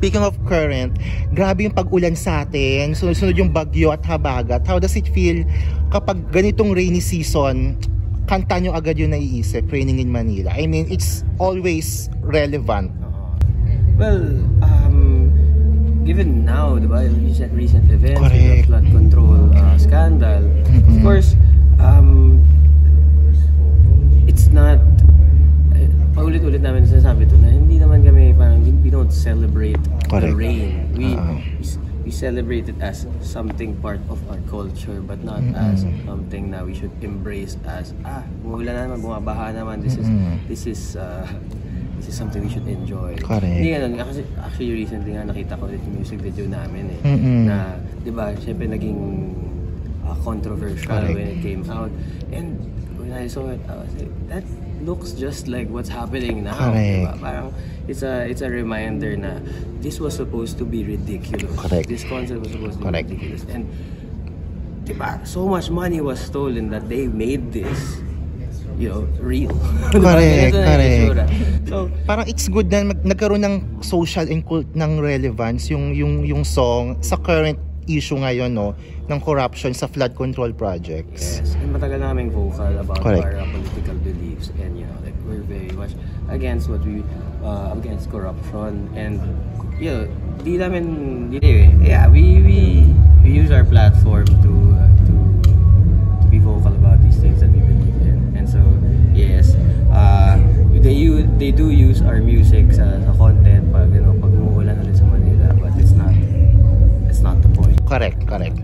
speaking of current, grabe yung pag-ulan sa atin, sunod-sunod yung bagyo at habagat. How does it feel kapag ganitong rainy season, kanta nyo agad yung naiisip, Raining in Manila? I mean, it's always relevant. Well, given now, diba, recent events, correct, the flood control scandal, of course, it's not, paulit-ulit namin sinasabi ito na hindi naman kami parang, we don't celebrate correct, the rain. We celebrate it as something part of our culture, but not as something na we should embrace as umuulan na naman, bumabaha naman, this is something we should enjoy. Correct. Hindi ganun, kasi actually recently nga nakita ko ulit yung music video namin na, di ba, syempre naging controversial correct, when it came out, and when I saw it, I was like, that looks just like what's happening now. Diba? Parang it's a reminder na this was supposed to be ridiculous. Correct. This concept was supposed to correct, be ridiculous, and diba, so much money was stolen that they made this, you know, real. Correct, correct. So parang it's good na nagkaroon ng social and cult ng relevance yung song sa current issue ngayon, no, ng corruption sa flood control projects. Yes, and matagal naming vocal about correct, our political beliefs, and you know, like we're very much against what we against corruption, and you know, we use our platform to be vocal about these things that we believe in, and so yes, they do use our music sa content pag, you know, pag umuulan ulit sa Manila, but it's not the point. Correct, correct.